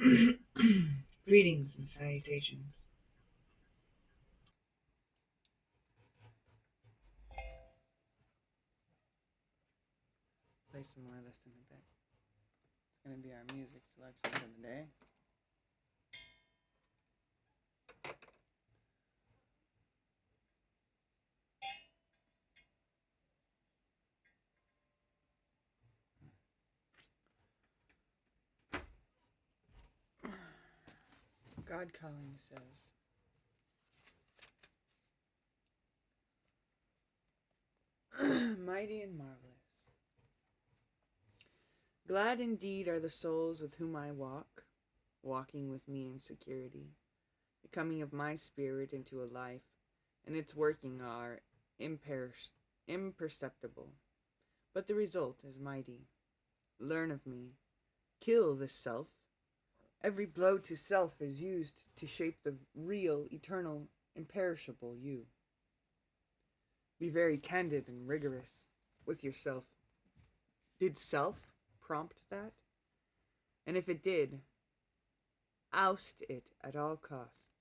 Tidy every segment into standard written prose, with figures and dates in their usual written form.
Greetings and salutations. Play some more of this in a bit. It's going to be our music selection for the day. God Calling says, mighty and marvelous. Glad indeed are the souls with whom I walk, walking with me in security. The coming of my spirit into a life and its working are imperceptible, but the result is mighty. Learn of me. Kill this self. Every blow to self is used to shape the real, eternal, imperishable you. Be very candid and rigorous with yourself. Did self prompt that? And if it did, oust it at all costs.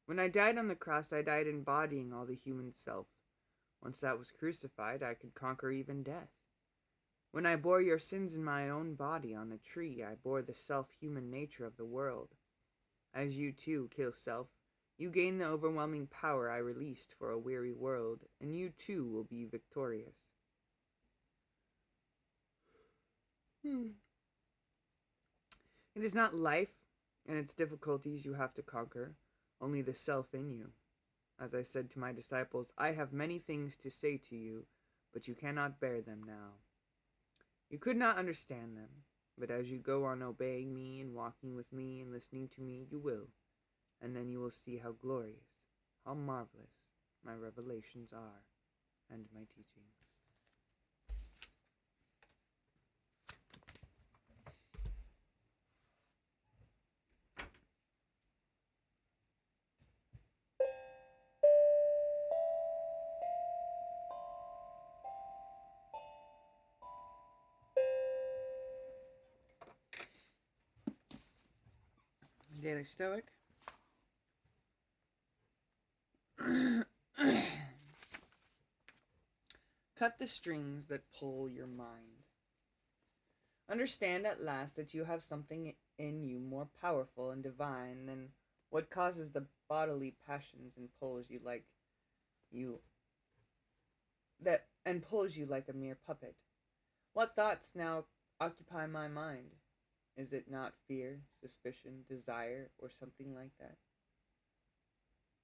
When I died on the cross, I died embodying all the human self. Once that was crucified, I could conquer even death. When I bore your sins in my own body on the tree, I bore the self-human nature of the world. As you too kill self, you gain the overwhelming power I released for a weary world, and you too will be victorious. It is not life and its difficulties you have to conquer, only the self in you. As I said to my disciples, I have many things to say to you, but you cannot bear them now. You could not understand them, but as you go on obeying me and walking with me and listening to me, you will, and then you will see how glorious, how marvelous my revelations are and my teachings. Daily Stoic. Cut the strings that pull your mind. Understand at last that you have something in you more powerful and divine than what causes the bodily passions and pulls you like a mere puppet. What thoughts now occupy my mind? Is it not fear, suspicion, desire, or something like that?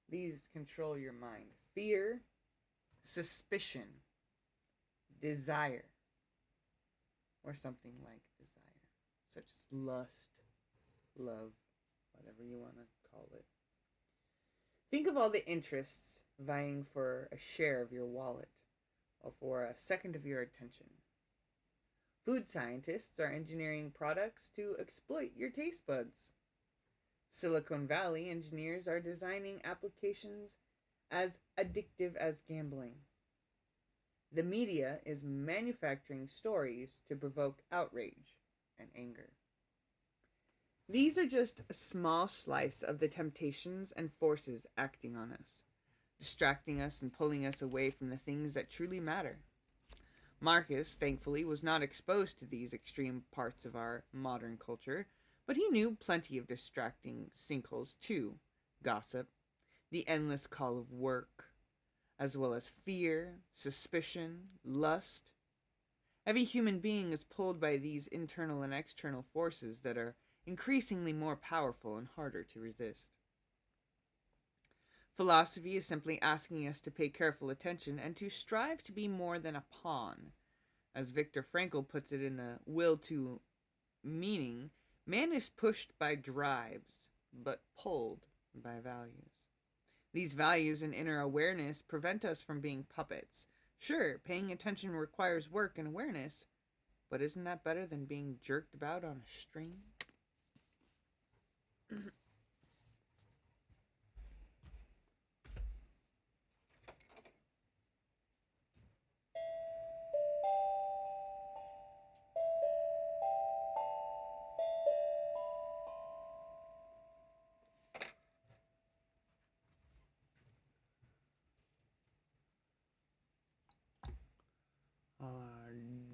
These control your mind. Fear, suspicion, desire, or something like desire, such as lust, love, whatever you want to call it. Think of all the interests vying for a share of your wallet or for a second of your attention. Food scientists are engineering products to exploit your taste buds. Silicon Valley engineers are designing applications as addictive as gambling. The media is manufacturing stories to provoke outrage and anger. These are just a small slice of the temptations and forces acting on us, distracting us and pulling us away from the things that truly matter. Marcus, thankfully, was not exposed to these extreme parts of our modern culture, but he knew plenty of distracting sinkholes too: gossip, the endless call of work, as well as fear, suspicion, lust. Every human being is pulled by these internal and external forces that are increasingly more powerful and harder to resist. Philosophy is simply asking us to pay careful attention and to strive to be more than a pawn. As Viktor Frankl puts it in the Will to Meaning, man is pushed by drives, but pulled by values. These values and inner awareness prevent us from being puppets. Sure, paying attention requires work and awareness, but isn't that better than being jerked about on a string?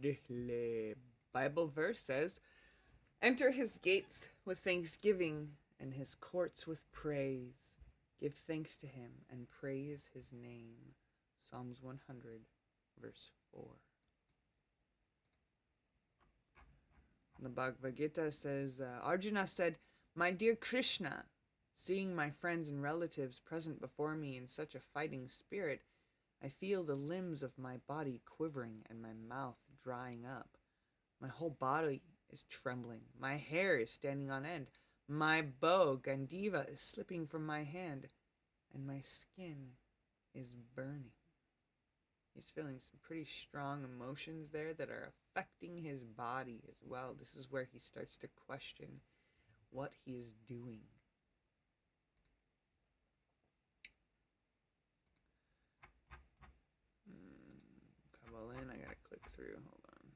The Bible verse says, "Enter his gates with thanksgiving and his courts with praise. Give thanks to him and praise his name." Psalms 100, verse 4. The Bhagavad Gita says, Arjuna said, "My dear Krishna, seeing my friends and relatives present before me in such a fighting spirit, I feel the limbs of my body quivering and my mouth drying up. My whole body is trembling. My hair is standing on end. My bow, Gandiva, is slipping from my hand, and my skin is burning." He's feeling some pretty strong emotions there that are affecting his body as well. This is where he starts to question what he is doing. Come all in. I gotta click through. Hold on.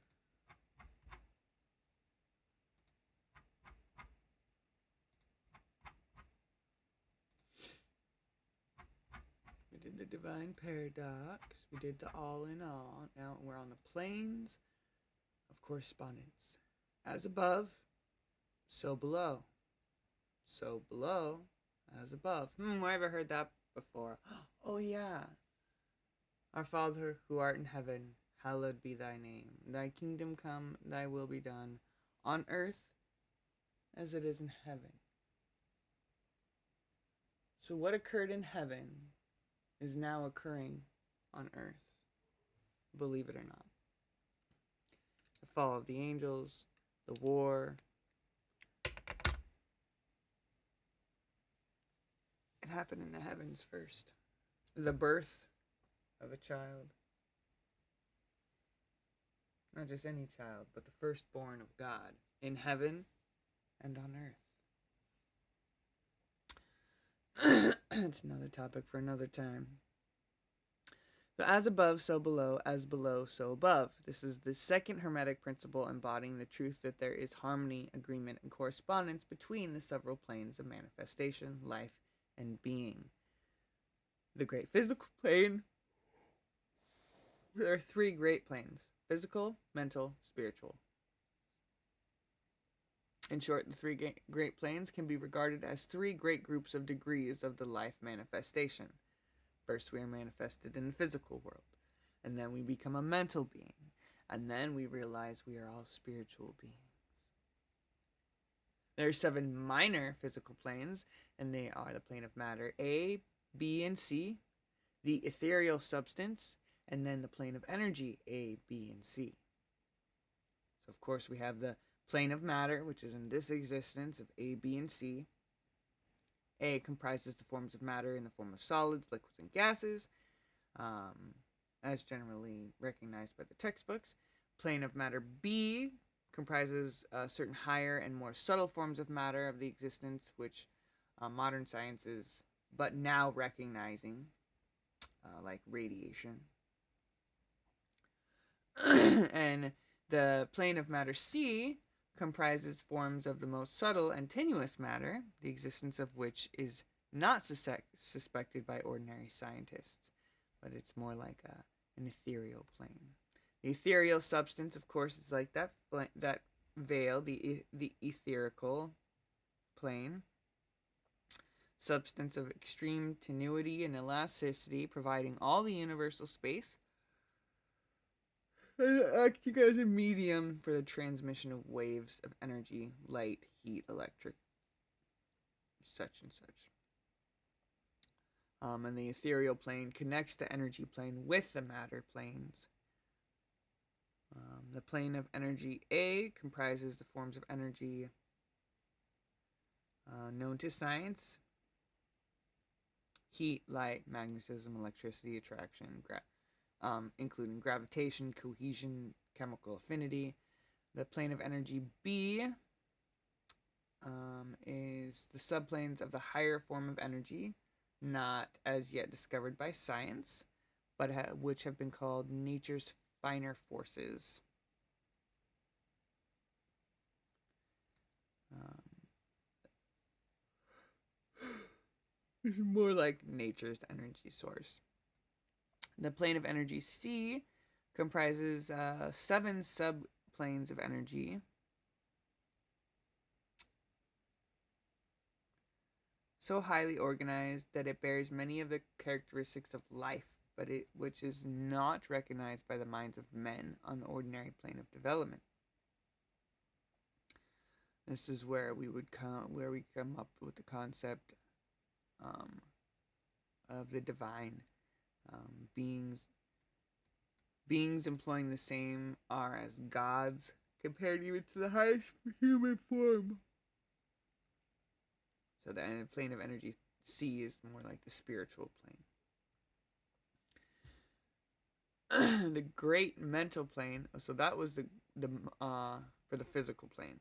We did the divine paradox. We did the all in all. Now we're on the planes of correspondence. As above, so below. So below, as above. Where have I heard that before? Oh yeah. Our Father who art in heaven, hallowed be thy name. Thy kingdom come, thy will be done, on earth as it is in heaven. So what occurred in heaven is now occurring on earth. Believe it or not. The fall of the angels, the war. It happened in the heavens first. The birth of a child. Not just any child, but the firstborn of God in heaven and on earth. It's another topic for another time. So as above, so below, as below, so above. This is the second Hermetic principle embodying the truth that there is harmony, agreement, and correspondence between the several planes of manifestation, life, and being. The great physical plane. There are three great planes: physical, mental, spiritual. In short, the three great planes can be regarded as three great groups of degrees of the life manifestation. First, we are manifested in the physical world, and then we become a mental being, and then we realize we are all spiritual beings. There are 7 minor physical planes, and they are the plane of matter A, B, and C, the ethereal substance, and then the plane of energy A, B, and C. So, of course, we have the plane of matter, which is in this existence of A, B, and C. A comprises the forms of matter in the form of solids, liquids, and gases, as generally recognized by the textbooks. Plane of matter B comprises certain higher and more subtle forms of matter of the existence, which modern science is but now recognizing, like radiation. And the plane of matter C comprises forms of the most subtle and tenuous matter, the existence of which is not suspected by ordinary scientists, but it's more like an ethereal plane. The ethereal substance, of course, is like that veil, the etherical plane. Substance of extreme tenuity and elasticity, providing all the universal space, and acting as a medium for the transmission of waves of energy, light, heat, electric, such and such. And the ethereal plane connects the energy plane with the matter planes. The plane of energy A comprises the forms of energy known to science: heat, light, magnetism, electricity, attraction, including gravitation, cohesion, chemical affinity. The plane of energy B is the subplanes of the higher form of energy, not as yet discovered by science, but which have been called nature's finer forces. It's more like nature's energy source. The plane of energy C comprises 7 subplanes of energy. So highly organized that it bears many of the characteristics of life, which is not recognized by the minds of men on the ordinary plane of development. This is where we come up with the concept of the divine beings. Beings employing the same are as gods, compared even to the highest human form. So the plane of energy C is more like the spiritual plane. The great mental plane. So that was the for the physical plane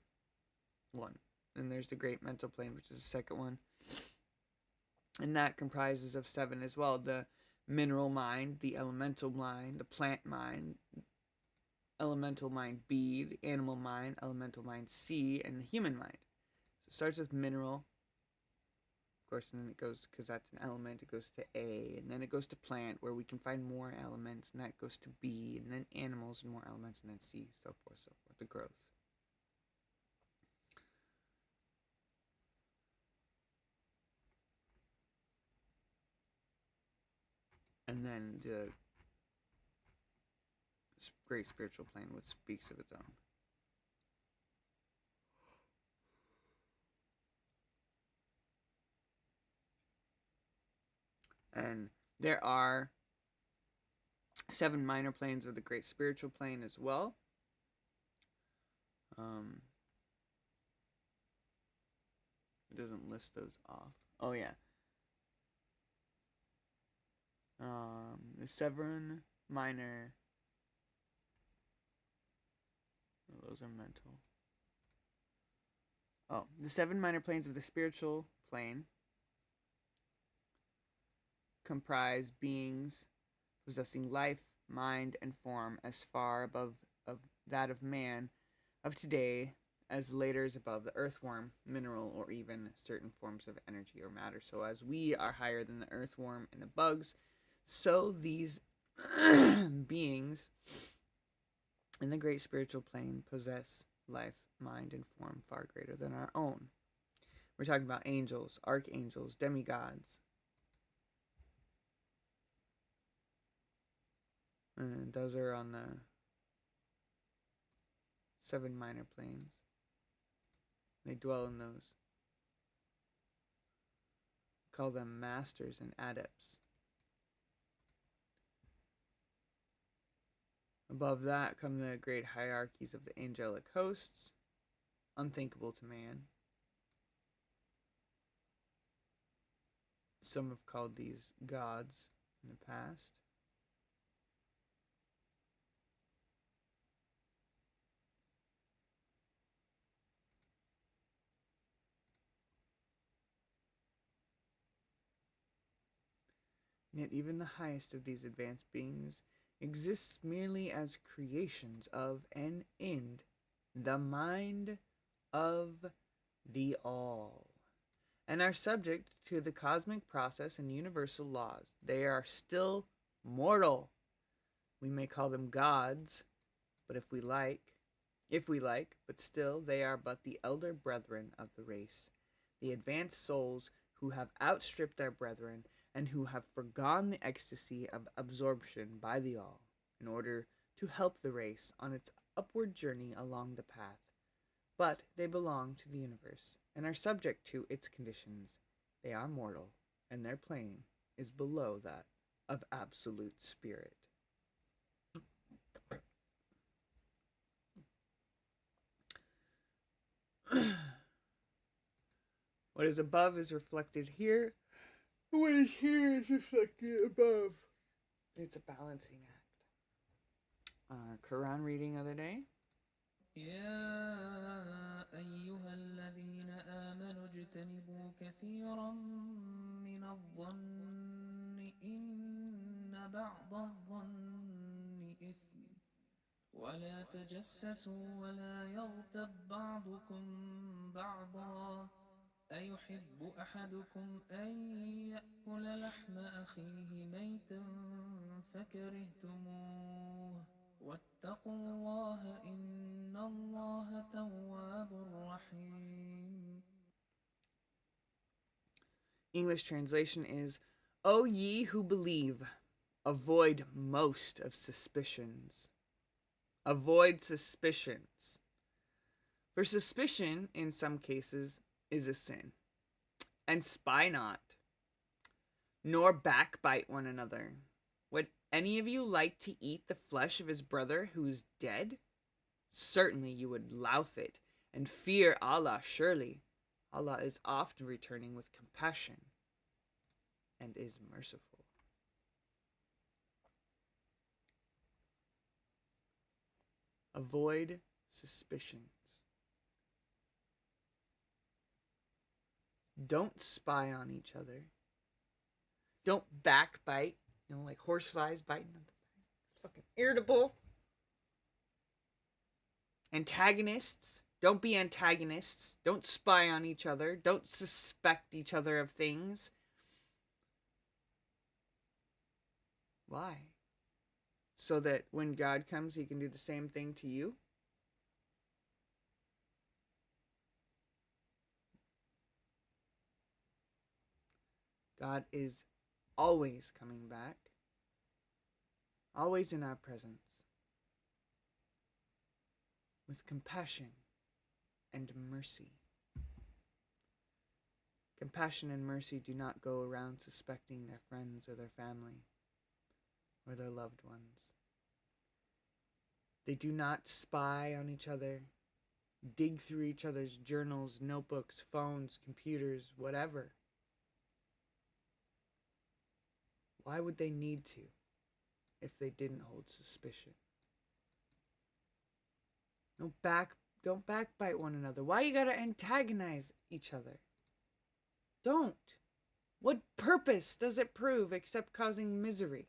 one. And there's the great mental plane, which is the second one. And that comprises of 7 as well. The mineral mind, the elemental mind, the plant mind, elemental mind B, the animal mind, elemental mind C, and the human mind. So it starts with mineral, of course, and then it goes, because that's an element, it goes to A, and then it goes to plant, where we can find more elements, and that goes to B, and then animals and more elements, and then C, so forth, the growth. And then the great spiritual plane, which speaks of its own. And there are 7 minor planes of the great spiritual plane as well. It doesn't list those off. Oh yeah. The 7 minor. Oh, those are mental. Oh, the 7 minor planes of the spiritual plane comprise beings possessing life, mind, and form as far above of that of man of today as later is above the earthworm, mineral, or even certain forms of energy or matter. So as we are higher than the earthworm and the bugs, so these beings in the great spiritual plane possess life, mind, and form far greater than our own. We're talking about angels, archangels, demigods. And those are on the 7 minor planes. They dwell in those. We call them masters and adepts. Above that come the great hierarchies of the angelic hosts, unthinkable to man. Some have called these gods in the past. Yet even the highest of these advanced beings exists merely as creations of and in the mind of the all, and are subject to the cosmic process and universal laws. They are still mortal. We may call them gods, but if we like, but still they are but the elder brethren of the race, the advanced souls who have outstripped their brethren and who have forgone the ecstasy of absorption by the all, in order to help the race on its upward journey along the path. But they belong to the universe, and are subject to its conditions. They are mortal, and their plane is below that of absolute spirit. What is above is reflected here. What is here is reflected above. It's a balancing act. Quran reading of the day. يا أيها الذين آمنوا اجتنبوا كثيرا من الظن إن بعض الظن إثم ولا تجسسوا ولا يغتب بعضكم بعضا أيحب أحدكم أن يأكل لحم أخيه ميتا فكرهتموه واتقوا الله إن الله تواب رحيم. English translation is, O ye who believe, avoid most of suspicions. Avoid suspicions. For suspicion, in some cases, is a sin. And spy not, nor backbite one another. Would any of you like to eat the flesh of his brother who is dead? Certainly you would louthe it, and fear Allah surely. Allah is oft returning with compassion and is merciful. Avoid suspicions. Don't spy on each other. Don't backbite, like horseflies biting on the back. Fucking irritable. Antagonists. Don't be antagonists. Don't spy on each other. Don't suspect each other of things. Why? So that when God comes, he can do the same thing to you? God is always coming back, always in our presence, with compassion and mercy. Compassion and mercy do not go around suspecting their friends or their family or their loved ones. They do not spy on each other, dig through each other's journals, notebooks, phones, computers, whatever. Why would they need to if they didn't hold suspicion? Don't backbite one another. Why you gotta antagonize each other? Don't. What purpose does it prove except causing misery?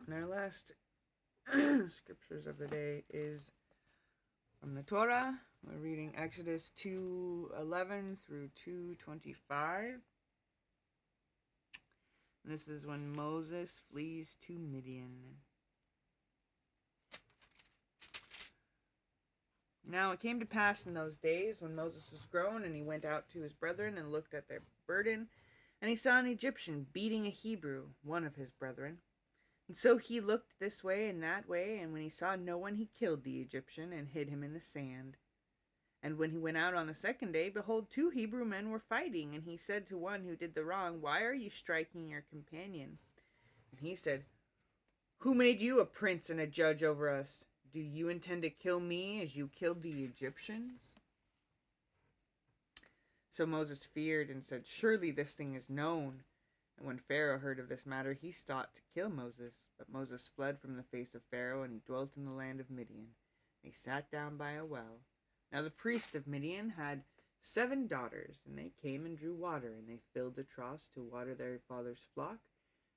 And our last scriptures of the day is from the Torah. We're reading Exodus 2:11 through 2:25. And this is when Moses flees to Midian. Now it came to pass in those days when Moses was grown, and he went out to his brethren and looked at their burden, and he saw an Egyptian beating a Hebrew, one of his brethren. And so he looked this way and that way, and when he saw no one, he killed the Egyptian and hid him in the sand. And when he went out on the second day, behold, 2 Hebrew men were fighting, and he said to one who did the wrong, Why are you striking your companion? And he said, Who made you a prince and a judge over us? Do you intend to kill me as you killed the Egyptians? So Moses feared and said, Surely this thing is known. And when Pharaoh heard of this matter, he sought to kill Moses. But Moses fled from the face of Pharaoh, and he dwelt in the land of Midian. He sat down by a well. Now the priest of Midian had 7 daughters, and they came and drew water, and they filled the troughs to water their father's flock.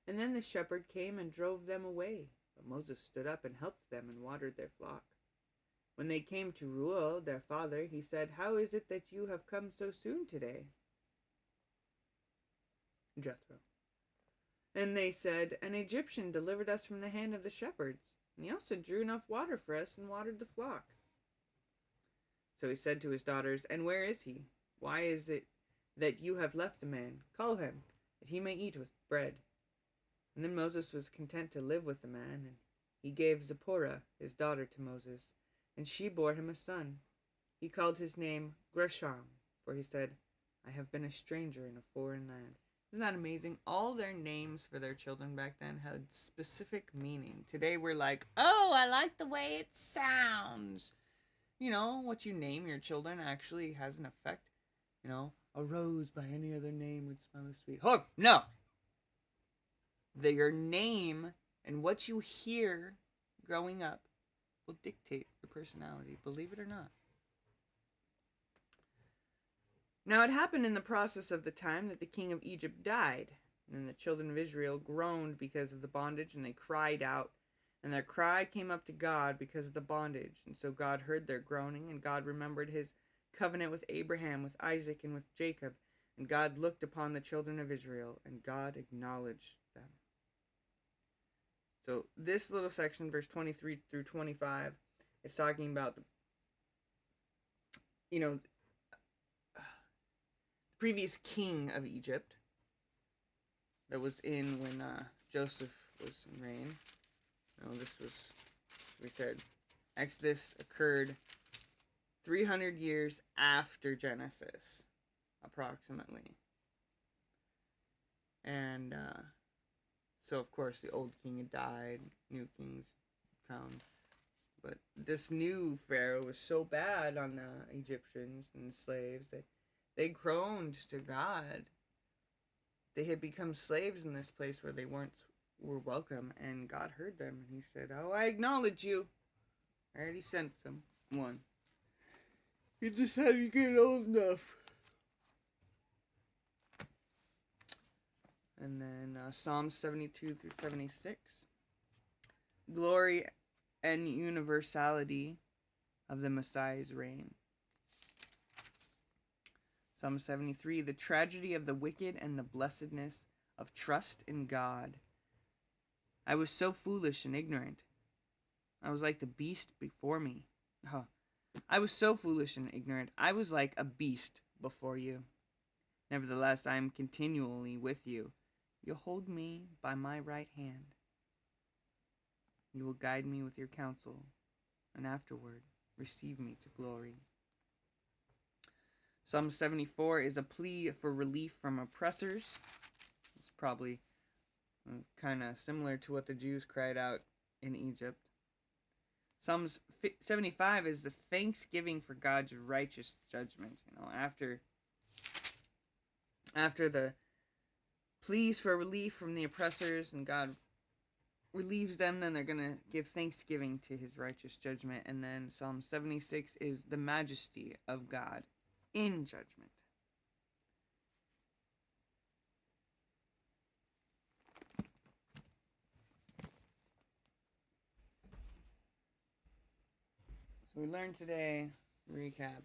And then the shepherd came and drove them away. But Moses stood up and helped them and watered their flock. When they came to Reuel, their father, he said, How is it that you have come so soon today? Jethro. And they said, An Egyptian delivered us from the hand of the shepherds, and he also drew enough water for us and watered the flock. So he said to his daughters, And where is he? Why is it that you have left the man? Call him, that he may eat with bread. And then Moses was content to live with the man, and he gave Zipporah, his daughter, to Moses, and she bore him a son. He called his name Gershom, for he said, I have been a stranger in a foreign land. Isn't that amazing? All their names for their children back then had specific meaning. Today we're like, oh, I like the way it sounds. What you name your children actually has an effect. A rose by any other name would smell as sweet. Oh, no! Your name and what you hear growing up will dictate your personality, believe it or not. Now it happened in the process of the time that the king of Egypt died, and the children of Israel groaned because of the bondage, and they cried out, and their cry came up to God because of the bondage. And so God heard their groaning, and God remembered his covenant with Abraham, with Isaac, and with Jacob. And God looked upon the children of Israel, and God acknowledged them. So this little section, verse 23 through 25, is talking about the previous king of Egypt that was in when Joseph was in reign. This was, we said, Exodus occurred 300 years after Genesis, approximately. And so, of course, the old king had died, new kings crowned. But this new Pharaoh was so bad on the Egyptians and the slaves that they groaned to God. They had become slaves in this place where they were welcome, and God heard them, and he said, "Oh, I acknowledge you. I already sent someone. You just have to get old enough." And then Psalms 72 through 76. Glory and universality of the Messiah's reign. Psalm 73, the tragedy of the wicked and the blessedness of trust in God. I was so foolish and ignorant. I was like the beast before me. I was so foolish and ignorant. I was like a beast before you. Nevertheless, I am continually with you. You hold me by my right hand. You will guide me with your counsel, and afterward receive me to glory. Psalm 74 is a plea for relief from oppressors. It's probably kind of similar to what the Jews cried out in Egypt. Psalms 75 is the thanksgiving for God's righteous judgment. After the pleas for relief from the oppressors and God relieves them, then they're going to give thanksgiving to his righteous judgment. And then Psalm 76 is the majesty of God in judgment. So we learned today, recap.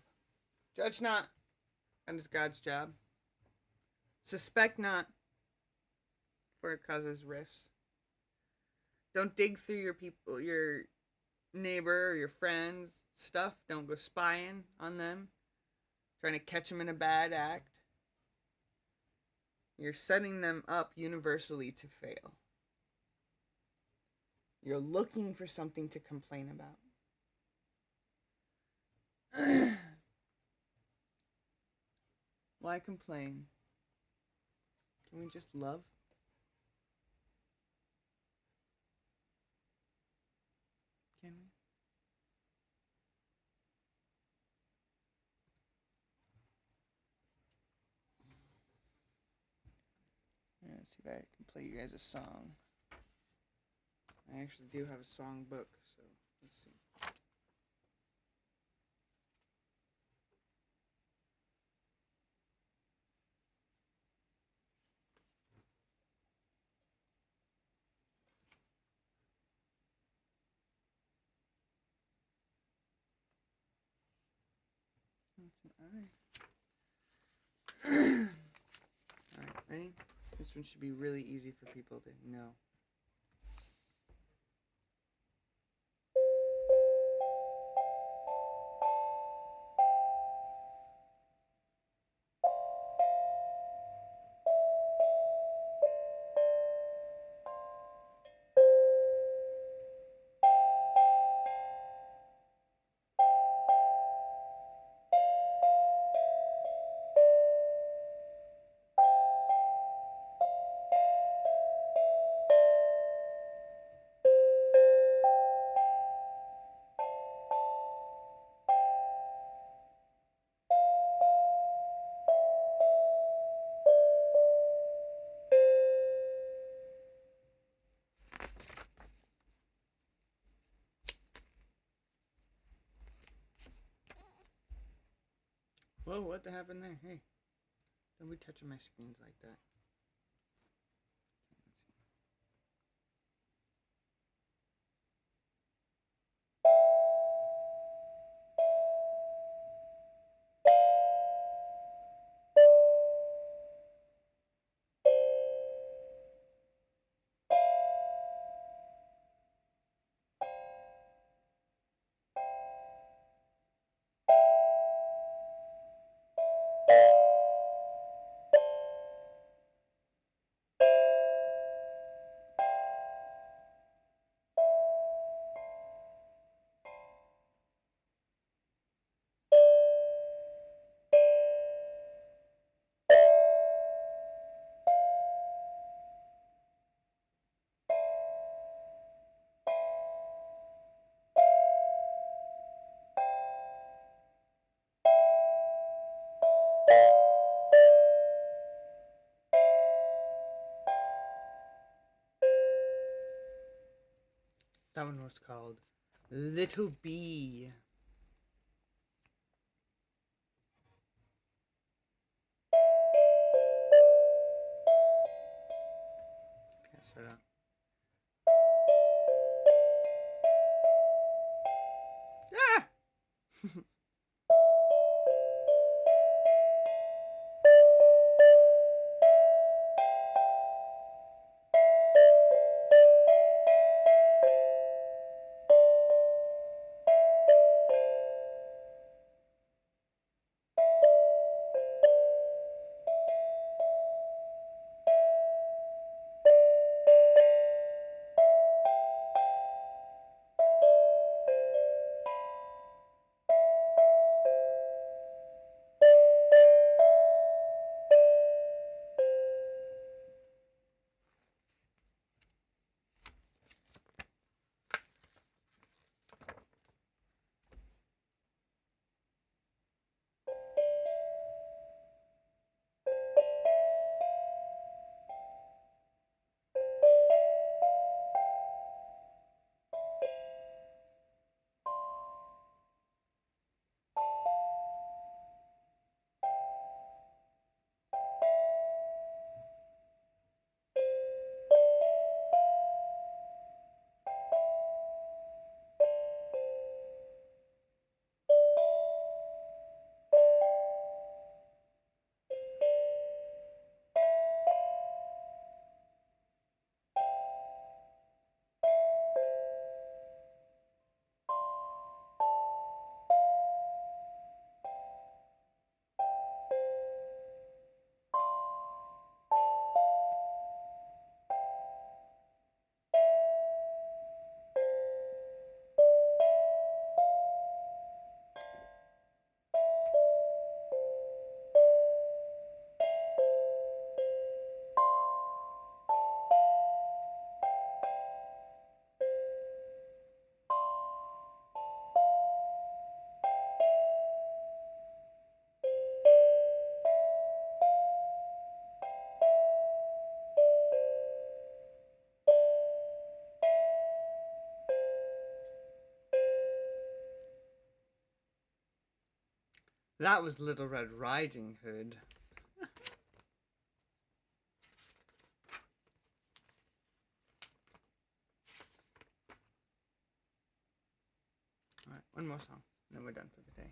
Judge not, that is God's job. Suspect not, for it causes rifts. Don't dig through your neighbor or your friends' stuff. Don't go spying on them, trying to catch them in a bad act. You're setting them up universally to fail. You're looking for something to complain about. Why complain? Can we just love? Can we? Let's see if I can play you guys a song. I actually do have a song book, so let's see. Alright, ready? This one should be really easy for people to know. Whoa, what happened there? Hey, don't be touching my screens like that. That one was called Little Bee. Okay, shut up. Ah! That was Little Red Riding Hood. Alright, one more song, and then we're done for the day.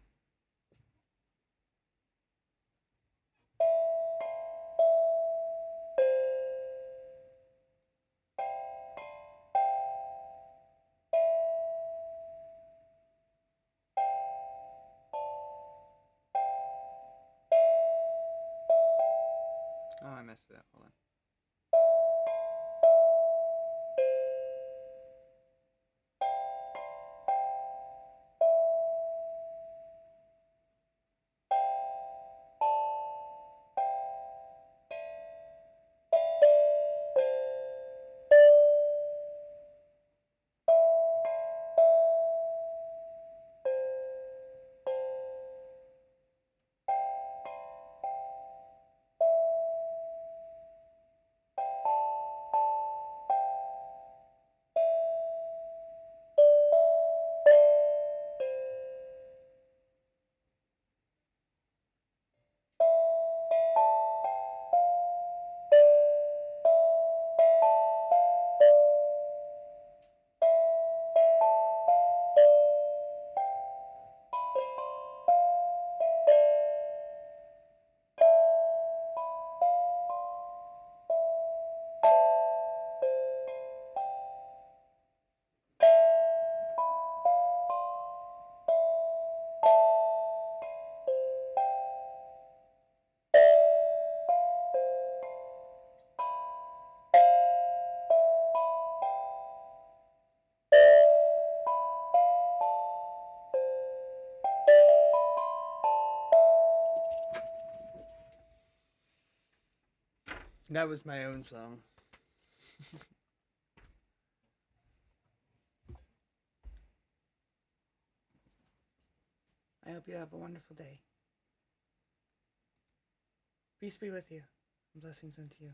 Oh, I messed it up. Hold on. That was my own song. I hope you have a wonderful day. Peace be with you. Blessings unto you.